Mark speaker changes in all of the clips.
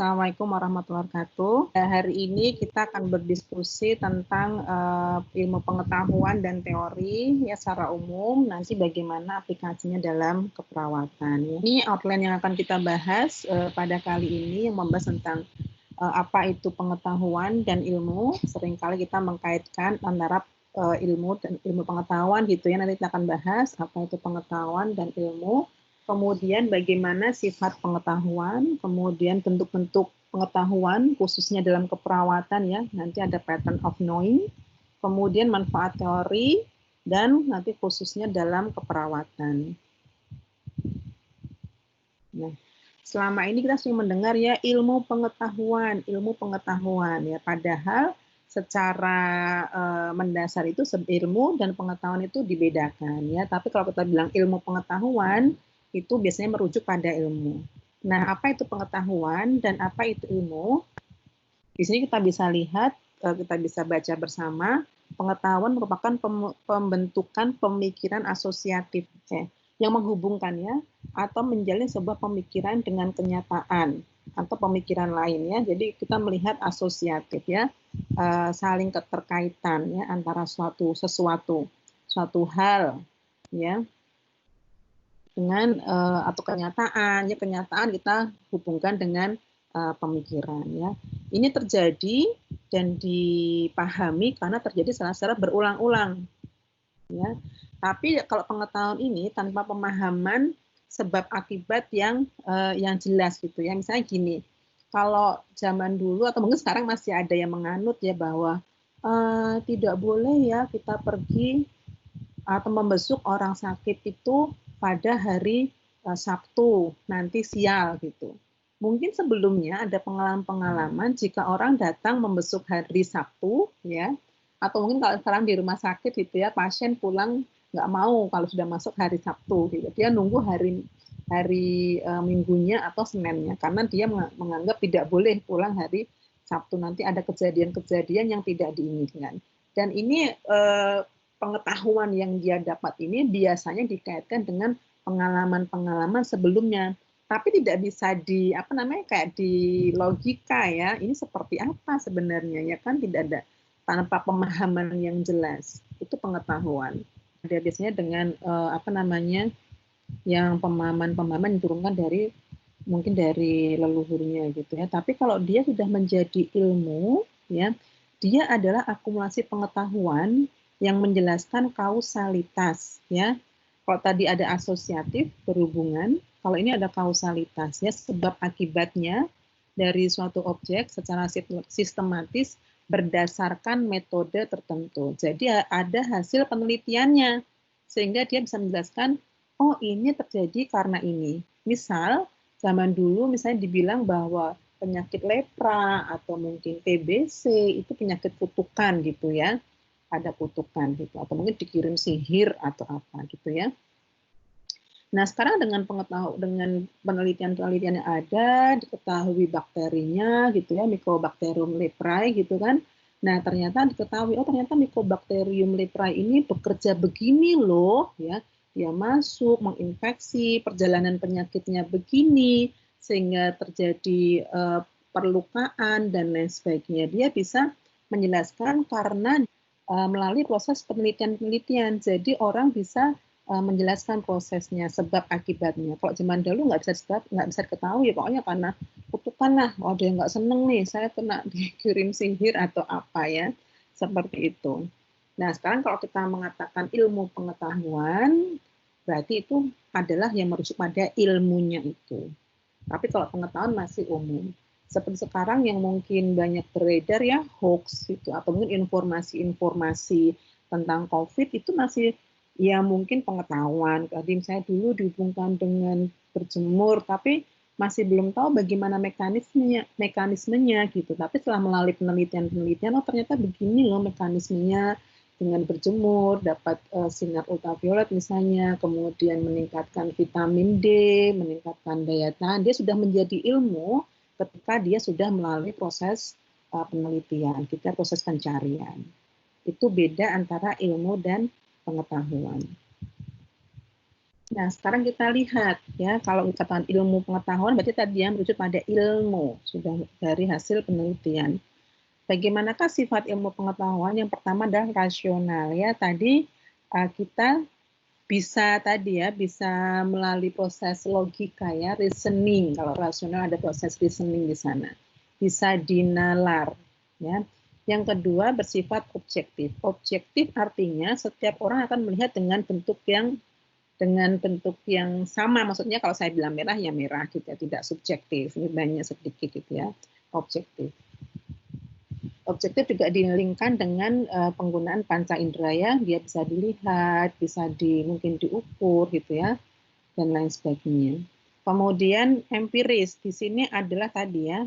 Speaker 1: Assalamualaikum warahmatullahi wabarakatuh. Hari ini kita akan berdiskusi tentang ilmu pengetahuan dan teori ya secara umum, nanti bagaimana aplikasinya dalam keperawatan. Ini outline yang akan kita bahas pada kali ini yang membahas tentang apa itu pengetahuan dan ilmu. Seringkali kita mengkaitkan antara ilmu dan ilmu pengetahuan gitu ya. Nanti kita akan bahas apa itu pengetahuan dan ilmu. Kemudian bagaimana sifat pengetahuan, kemudian bentuk-bentuk pengetahuan khususnya dalam keperawatan ya, nanti ada pattern of knowing, kemudian manfaat teori, dan nanti khususnya dalam keperawatan. Nah, selama ini kita sering mendengar ya ilmu pengetahuan ya, padahal secara mendasar itu ilmu dan pengetahuan itu dibedakan ya, tapi kalau kita bilang ilmu pengetahuan, itu biasanya merujuk pada ilmu. Nah, apa itu pengetahuan dan apa itu ilmu? Di sini kita bisa lihat, kita bisa baca bersama, pengetahuan merupakan pembentukan pemikiran asosiatif yang menghubungkannya atau menjalin sebuah pemikiran dengan kenyataan atau pemikiran lain ya. Jadi kita melihat asosiatif ya, saling keterkaitan ya antara suatu hal ya dengan atau kenyataan kita hubungkan dengan pemikiran ya. Ini terjadi dan dipahami karena terjadi secara berulang-ulang ya. Tapi kalau pengetahuan ini tanpa pemahaman sebab akibat yang jelas gitu ya. Misalnya gini, kalau zaman dulu atau mungkin sekarang masih ada yang menganut ya bahwa tidak boleh ya kita pergi atau membesuk orang sakit itu pada hari Sabtu, nanti sial gitu. Mungkin sebelumnya ada pengalaman-pengalaman jika orang datang membesuk hari Sabtu, ya, atau mungkin kalau sekarang di rumah sakit gitu ya, pasien pulang nggak mau kalau sudah masuk hari Sabtu, gitu. Dia nunggu hari Minggunya atau Seninnya, karena dia menganggap tidak boleh pulang hari Sabtu, nanti ada kejadian-kejadian yang tidak diinginkan. Dan ini pengetahuan yang dia dapat ini biasanya dikaitkan dengan pengalaman-pengalaman sebelumnya, tapi tidak bisa kayak di logika ya, ini seperti apa sebenarnya ya kan, tidak ada tanpa pemahaman yang jelas, itu pengetahuan. Dia biasanya dengan yang pemahaman diturunkan mungkin dari leluhurnya gitu ya. Tapi kalau dia sudah menjadi ilmu ya, dia adalah akumulasi pengetahuan yang menjelaskan kausalitas ya. Kalau tadi ada asosiatif berhubungan, kalau ini ada kausalitas ya, sebab akibatnya dari suatu objek secara sistematis berdasarkan metode tertentu. Jadi ada hasil penelitiannya sehingga dia bisa menjelaskan, oh ini terjadi karena ini. Misal zaman dulu misalnya dibilang bahwa penyakit lepra atau mungkin TBC itu penyakit kutukan gitu ya, ada kutukan gitu, atau mungkin dikirim sihir atau apa gitu ya. Nah sekarang dengan penelitian yang ada, diketahui bakterinya gitu ya, Mycobacterium leprae gitu kan. Nah ternyata diketahui, oh ternyata Mycobacterium leprae ini bekerja begini loh ya, dia masuk menginfeksi, perjalanan penyakitnya begini sehingga terjadi perlukaan dan lain sebagainya. Dia bisa menjelaskan karena melalui proses penelitian. Jadi orang bisa menjelaskan prosesnya, sebab akibatnya. Kalau zaman dulu nggak bisa diketahui, pokoknya karena kutukan lah, oh dia nggak seneng nih, saya kena dikirim sihir atau apa ya, seperti itu. Nah sekarang kalau kita mengatakan ilmu pengetahuan, berarti itu adalah yang merujuk pada ilmunya itu. Tapi kalau pengetahuan masih umum. Seperti sekarang yang mungkin banyak beredar ya, hoax itu, atau mungkin informasi-informasi tentang COVID itu masih ya mungkin pengetahuan. Tadi misalnya dulu dihubungkan dengan berjemur, tapi masih belum tahu bagaimana mekanismenya gitu. Tapi setelah melalui penelitian, oh ternyata begini loh mekanismenya, dengan berjemur, dapat sinar ultraviolet misalnya, kemudian meningkatkan vitamin D, meningkatkan daya tahan, dia sudah menjadi ilmu ketika dia sudah melalui proses penelitian, kita proses pencarian. Itu beda antara ilmu dan pengetahuan. Nah, sekarang kita lihat ya, kalau dikatakan ilmu pengetahuan berarti tadi yang merujuk pada ilmu, sudah dari hasil penelitian. Bagaimanakah sifat ilmu pengetahuan? Yang pertama adalah rasional ya. Tadi kita bisa tadi ya, bisa melalui proses logika ya, reasoning. Kalau rasional ada proses reasoning di sana. Bisa dinalar ya. Yang kedua bersifat objektif. Objektif artinya setiap orang akan melihat dengan bentuk yang sama, maksudnya kalau saya bilang merah ya merah gitu ya, tidak subjektif, ini banyak sedikit gitu ya, objektif. Objektif juga dilingkan dengan penggunaan panca indera ya, dia bisa dilihat, bisa mungkin diukur gitu ya, dan lain sebagainya. Kemudian empiris, di sini adalah tadi ya,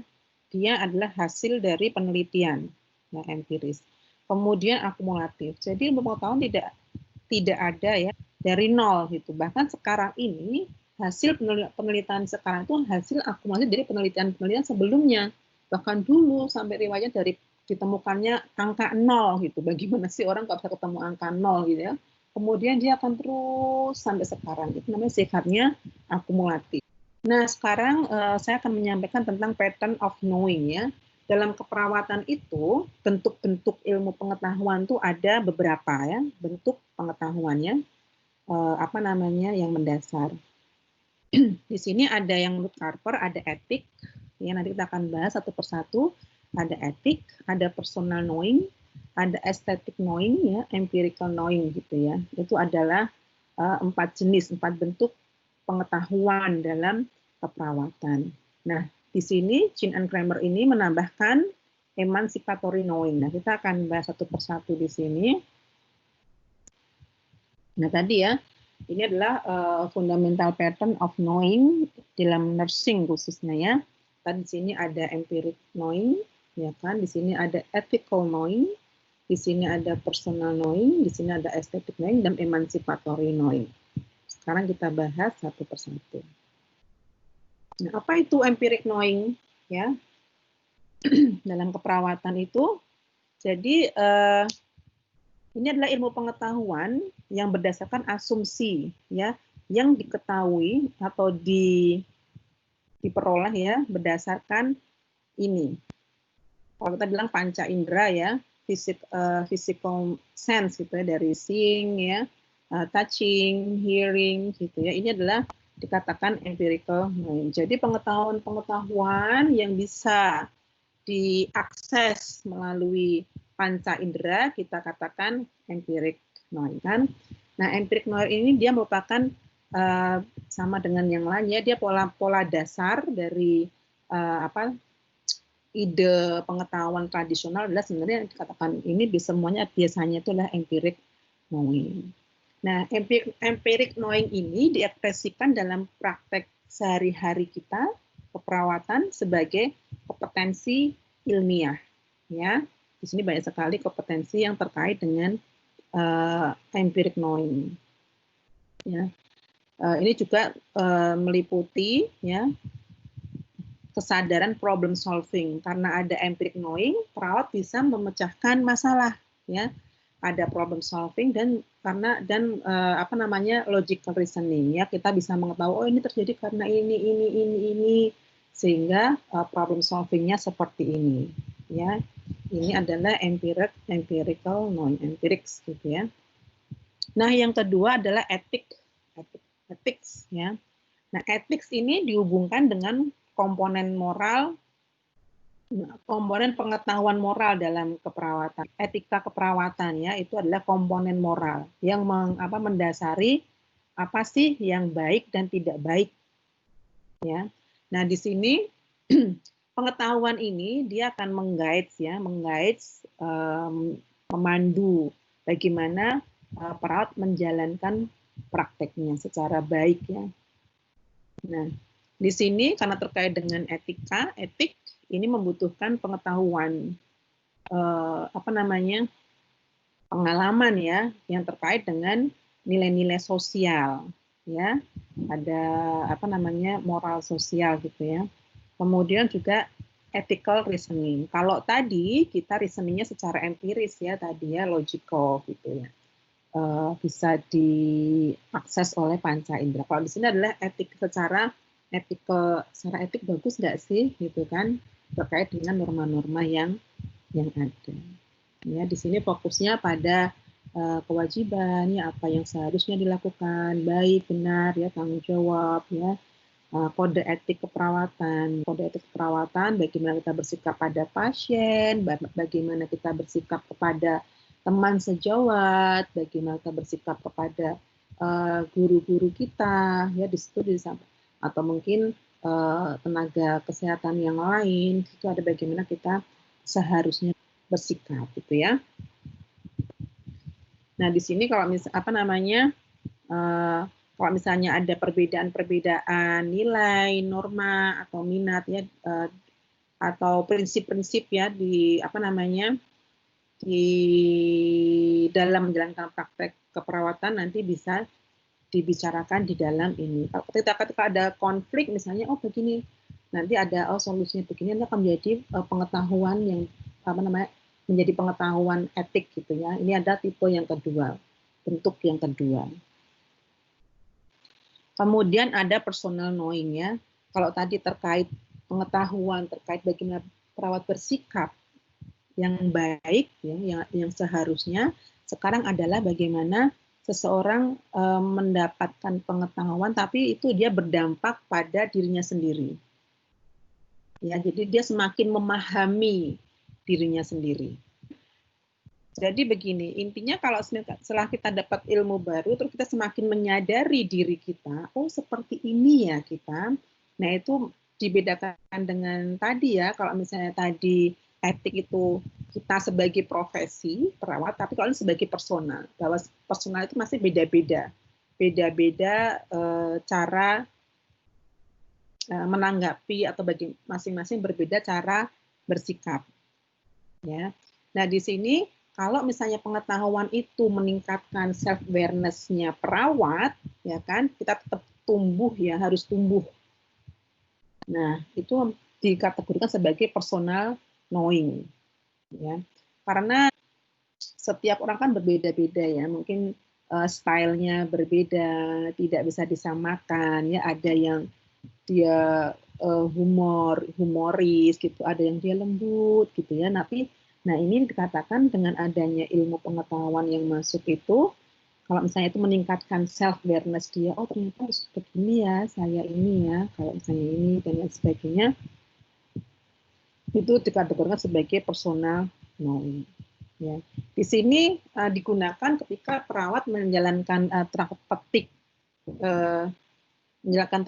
Speaker 1: dia adalah hasil dari penelitian, ya empiris. Kemudian akumulatif, jadi pengetahuan tidak ada ya dari nol gitu. Bahkan sekarang ini hasil penelitian sekarang itu hasil akumulasi dari penelitian sebelumnya. Bahkan dulu sampai riwayat dari ditemukannya angka nol gitu. Bagaimana sih orang kalau bisa ketemu angka nol gitu ya. Kemudian dia akan terus sampai sekarang. Itu namanya sifatnya akumulatif. Nah, sekarang saya akan menyampaikan tentang pattern of knowing ya. Dalam keperawatan itu, bentuk-bentuk ilmu pengetahuan itu ada beberapa ya, bentuk pengetahuannya, apa namanya, yang mendasar. Di sini ada yang menurut Carper, ada etik, ya nanti kita akan bahas satu persatu. Ada etik, ada personal knowing, ada aesthetic knowing, ya, empirical knowing gitu ya. Itu adalah 4 jenis, 4 bentuk pengetahuan dalam keperawatan. Nah, di sini Chin and Kramer ini menambahkan emancipatory knowing. Nah, kita akan bahas satu persatu di sini. Nah, tadi ya, ini adalah fundamental pattern of knowing dalam nursing khususnya ya. Tadi di sini ada empiric knowing, ya kan? Di sini ada ethical knowing, di sini ada personal knowing, di sini ada aesthetic knowing dan emancipatory knowing. Sekarang kita bahas satu persatu. Nah, apa itu empiric knowing ya? Dalam keperawatan itu, jadi ini adalah ilmu pengetahuan yang berdasarkan asumsi ya, yang diketahui atau diperoleh ya berdasarkan ini. Kalau kita bilang panca indera ya, physical sense gitu ya, dari seeing ya, touching, hearing gitu ya. Ini adalah dikatakan empirical knowing. Jadi pengetahuan yang bisa diakses melalui panca indera kita katakan empiric knowing kan. Nah, empiric knowing ini dia merupakan sama dengan yang lainnya, dia pola dasar dari ide pengetahuan tradisional adalah sebenarnya yang dikatakan ini semuanya biasanya itu adalah empiric knowing. Nah, empiric knowing ini diekspresikan dalam praktek sehari-hari kita keperawatan sebagai kompetensi ilmiah. Ya, di sini banyak sekali kompetensi yang terkait dengan empiric knowing. Ya, ini juga meliputi ya kesadaran problem solving. Karena ada empiric knowing, perawat bisa memecahkan masalah. Ya, ada problem solving dan logical reasoning ya, kita bisa mengetahui oh ini terjadi karena ini sehingga problem solvingnya seperti ini ya. Ini adalah empirical knowing, empirics gitu ya. Nah, yang kedua adalah ethics ya. Nah, ethics ini dihubungkan dengan komponen moral, komponen pengetahuan moral dalam keperawatan. Etika keperawatan ya, itu adalah komponen moral yang mendasari apa sih yang baik dan tidak baik. Ya. Nah, di sini pengetahuan ini dia akan memandu bagaimana perawat menjalankan prakteknya secara baik ya. Nah, di sini karena terkait dengan etik ini membutuhkan pengetahuan pengalaman ya yang terkait dengan nilai-nilai sosial ya. Ada moral sosial gitu ya. Kemudian juga ethical reasoning. Kalau tadi kita reasoningnya secara empiris ya tadi ya, logical gitu ya. bisa diakses oleh panca indera. Kalau di sini adalah secara etik bagus nggak sih, gitu kan, terkait dengan norma-norma yang ada. Ya, di sini fokusnya pada kewajiban, ya apa yang seharusnya dilakukan, baik, benar, ya tanggung jawab, ya kode etik keperawatan. Kode etik keperawatan, bagaimana kita bersikap pada pasien, bagaimana kita bersikap kepada teman sejawat, bagaimana kita bersikap kepada guru-guru kita, ya di situ atau mungkin tenaga kesehatan yang lain, itu ada bagaimana kita seharusnya bersikap, gitu ya. Nah di sini kalau kalau misalnya ada perbedaan-perbedaan nilai, norma atau minat ya atau prinsip-prinsip ya di di dalam menjalankan praktek keperawatan nanti bisa dibicarakan di dalam ini. Ketika ada konflik misalnya, oh begini, nanti ada solusinya begini, nanti akan menjadi pengetahuan yang menjadi pengetahuan etik gitu ya. Ini ada tipe yang kedua, bentuk yang kedua. Kemudian ada personal knowing ya. Kalau tadi terkait pengetahuan terkait bagaimana perawat bersikap yang baik ya, yang seharusnya, sekarang adalah bagaimana seseorang mendapatkan pengetahuan tapi itu dia berdampak pada dirinya sendiri. Ya, jadi dia semakin memahami dirinya sendiri. Jadi begini, intinya kalau setelah kita dapat ilmu baru, terus kita semakin menyadari diri kita, oh seperti ini ya kita. Nah itu dibedakan dengan tadi ya, kalau misalnya tadi etik itu kita sebagai profesi perawat, tapi kalau ini sebagai personal, bahwa personal itu masih beda-beda. Beda-beda cara menanggapi atau bagi masing-masing berbeda cara bersikap. Ya. Nah di sini kalau misalnya pengetahuan itu meningkatkan self-awareness-nya perawat, ya kan, kita tetap tumbuh ya, harus tumbuh. Nah, itu dikategorikan sebagai personal knowing. Ya. Karena setiap orang kan berbeda-beda ya, mungkin stylenya berbeda, tidak bisa disamakan, ya ada yang dia humoris gitu, ada yang dia lembut gitu ya. Nah ini dikatakan dengan adanya ilmu pengetahuan yang masuk itu, kalau misalnya itu meningkatkan self-awareness dia, oh ternyata harus begini ya, saya ini ya, kalau misalnya ini dan lain sebagainya, itu dikategorikan sebagai personal knowing. Ya. Di sini digunakan ketika perawat menjalankan menjalankan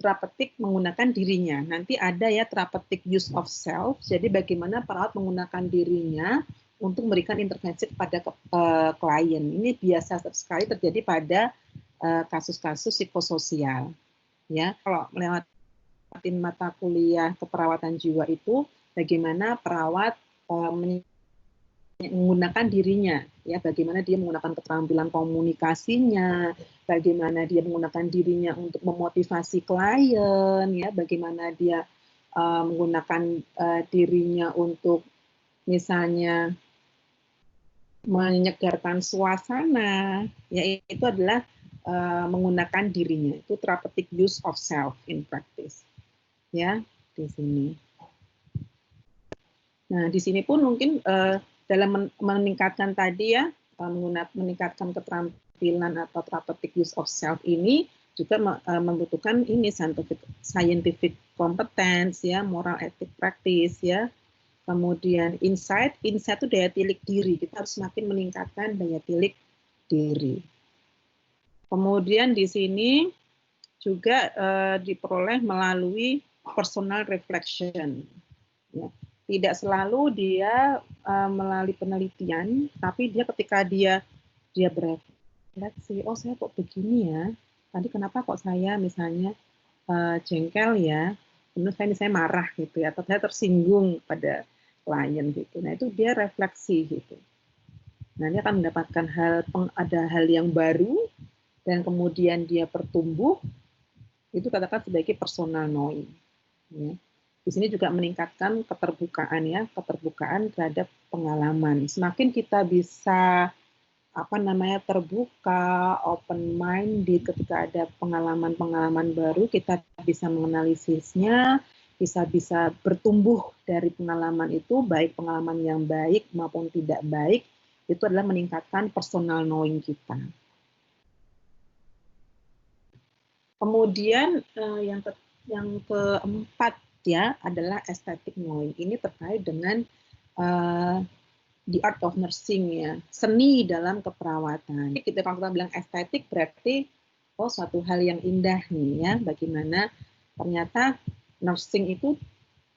Speaker 1: terapeutik menggunakan dirinya. Nanti ada ya terapeutic use of self. Jadi bagaimana perawat menggunakan dirinya untuk memberikan intervensi kepada klien. Ini biasa sekali terjadi pada kasus-kasus psikososial. Ya, kalau melewati mata kuliah keperawatan jiwa itu bagaimana perawat menggunakan dirinya, ya bagaimana dia menggunakan keterampilan komunikasinya, bagaimana dia menggunakan dirinya untuk memotivasi klien, ya bagaimana dia menggunakan dirinya untuk misalnya menyegarkan suasana, ya itu adalah menggunakan dirinya, itu therapeutic use of self in practice, ya di sini. Nah di sini pun mungkin dalam meningkatkan tadi ya, meningkatkan keterampilan atau therapeutic use of self ini juga membutuhkan ini scientific competence ya, moral ethic practice ya. Kemudian insight itu daya tilik diri, kita harus semakin meningkatkan daya tilik diri. Kemudian di sini juga diperoleh melalui personal reflection. Ya. Tidak selalu dia melalui penelitian, tapi dia ketika dia berefleksi, oh saya kok begini ya, tadi kenapa kok saya misalnya jengkel ya, menurut saya misalnya marah gitu ya, atau saya tersinggung pada klien gitu. Nah itu dia refleksi gitu. Nah dia akan mendapatkan ada hal yang baru dan kemudian dia bertumbuh, itu katakan sebagai personal knowing. Ya. Di sini juga meningkatkan keterbukaan ya, keterbukaan terhadap pengalaman. Semakin kita bisa apa namanya, terbuka, open minded ketika ada pengalaman-pengalaman baru, kita bisa menganalisisnya, bisa bertumbuh dari pengalaman itu, baik pengalaman yang baik maupun tidak baik, itu adalah meningkatkan personal knowing kita. Kemudian yang keempat ya adalah aesthetic knowing. Ini terkait dengan the art of nursing ya, seni dalam keperawatan. Kita kalau kita bilang estetik berarti suatu hal yang indah nih ya, bagaimana ternyata nursing itu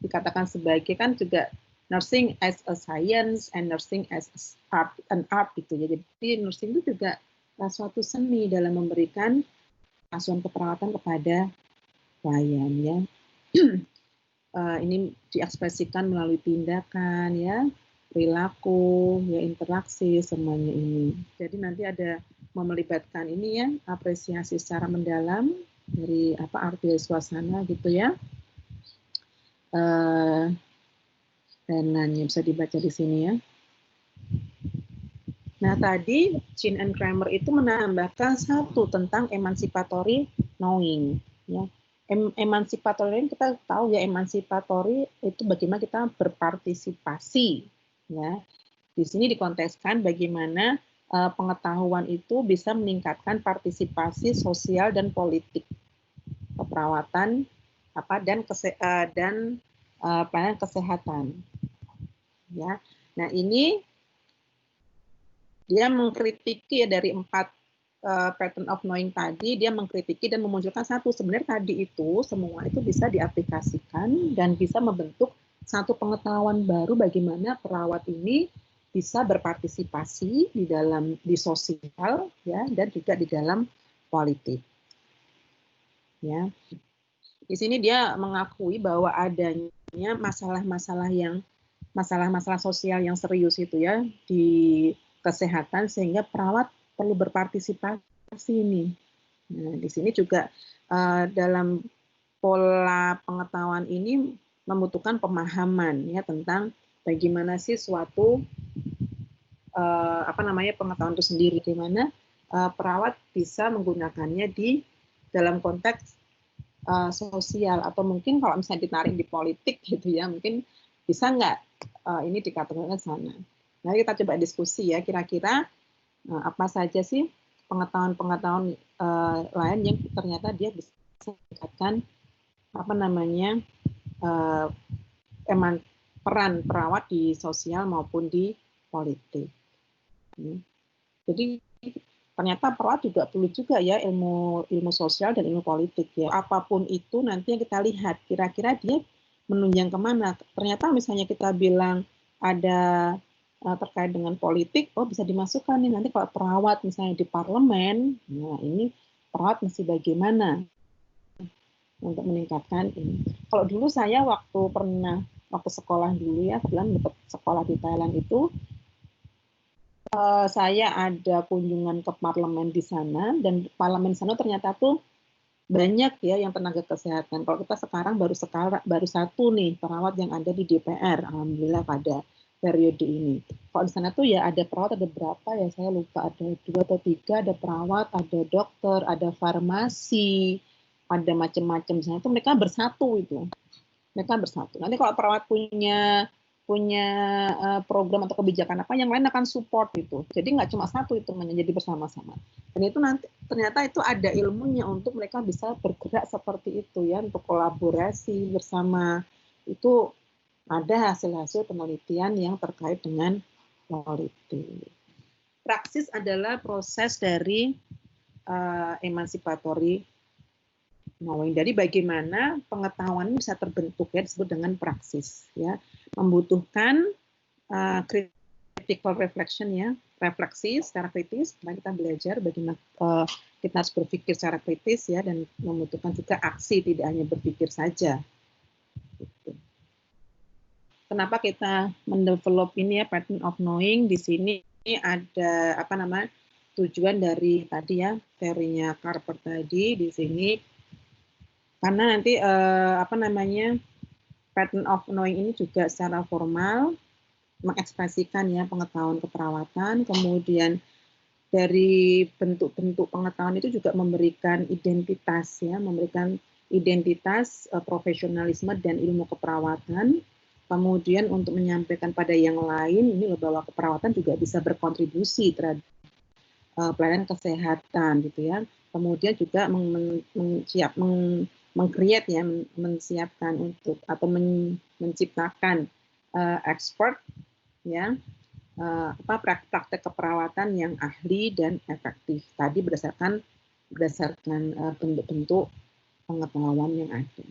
Speaker 1: dikatakan sebagai kan juga nursing as a science and nursing as an art gitu ya. Jadi nursing itu juga suatu seni dalam memberikan asuhan keperawatan kepada klien ya. Ini diekspresikan melalui tindakan ya, perilaku, ya interaksi semuanya ini. Jadi nanti ada melibatkan ini ya, apresiasi secara mendalam dari arti suasana gitu ya. Dan lainnya bisa dibaca di sini ya. Nah tadi Chin and Kramer itu menambahkan satu tentang emancipatory knowing ya. Emancipatory kita tahu ya, emancipatory itu bagaimana kita berpartisipasi ya. Di sini dikonteskan bagaimana pengetahuan itu bisa meningkatkan partisipasi sosial dan politik keperawatan dan pelayanan kesehatan ya. Nah ini dia mengkritiki ya dari 4 pattern of knowing tadi, dia mengkritiki dan memunculkan satu, sebenarnya tadi itu semua itu bisa diaplikasikan dan bisa membentuk satu pengetahuan baru bagaimana perawat ini bisa berpartisipasi di sosial ya, dan juga di dalam politik. Ya. Di sini dia mengakui bahwa adanya masalah-masalah sosial yang serius itu ya di kesehatan sehingga perawat perlu berpartisipasi ini. Nah, di sini juga dalam pola pengetahuan ini membutuhkan pemahaman ya tentang bagaimana sih suatu pengetahuan itu sendiri, di mana perawat bisa menggunakannya di dalam konteks sosial atau mungkin kalau misalnya ditarik di politik gitu ya, mungkin bisa nggak ini dikategorikan sana. Nah kita coba diskusi ya, kira-kira apa saja sih pengetahuan-pengetahuan lain yang ternyata dia bisa meningkatkan peran perawat di sosial maupun di politik. Jadi ternyata perawat juga perlu juga ya ilmu sosial dan ilmu politik ya. Apapun itu nanti yang kita lihat kira-kira dia menunjang kemana. Ternyata misalnya kita bilang ada terkait dengan politik, bisa dimasukkan nih nanti kalau perawat misalnya di parlemen, nah ini perawat mesti bagaimana untuk meningkatkan ini. Kalau dulu saya waktu sekolah dulu ya, kebetulan dapat sekolah di Thailand itu, saya ada kunjungan ke parlemen di sana, dan parlemen sana ternyata tuh banyak ya yang tenaga kesehatan. Kalau kita sekarang baru satu nih perawat yang ada di DPR, alhamdulillah pada periode ini. Kalau di sana tuh ya ada perawat, ada berapa ya saya lupa, ada 2 atau 3, ada perawat, ada dokter, ada farmasi, ada macam-macam. Di sana tuh mereka bersatu itu. Mereka bersatu. Nanti kalau perawat punya program atau kebijakan apa, yang lain akan support itu. Jadi nggak cuma satu itu, menjadi bersama-sama. Dan itu nanti ternyata itu ada ilmunya untuk mereka bisa bergerak seperti itu ya, untuk kolaborasi bersama. Itu ada hasil-hasil penelitian yang terkait dengan politik. Praksis adalah proses dari emancipatory knowing. Dari bagaimana pengetahuan bisa terbentuk ya, disebut dengan praksis ya. Membutuhkan critical reflection ya, refleksi secara kritis. Karena kita belajar bagaimana kita harus berpikir secara kritis ya, dan membutuhkan juga aksi, tidak hanya berpikir saja. Gitu. Kenapa kita mendevelop ini ya, pattern of knowing? Di sini ada tujuan dari tadi ya, teorinya Carper tadi di sini. Karena nanti pattern of knowing ini juga secara formal mengekspresikan ya pengetahuan keperawatan, kemudian dari bentuk-bentuk pengetahuan itu juga memberikan identitas ya, profesionalisme dan ilmu keperawatan. Kemudian untuk menyampaikan pada yang lain ini loh bahwa keperawatan juga bisa berkontribusi terhadap pelayanan kesehatan gitu ya. Kemudian juga meng-create ya, mensiapkan untuk atau menciptakan expert ya, praktek keperawatan yang ahli dan efektif. Tadi berdasarkan bentuk-bentuk pengetahuan yang ada.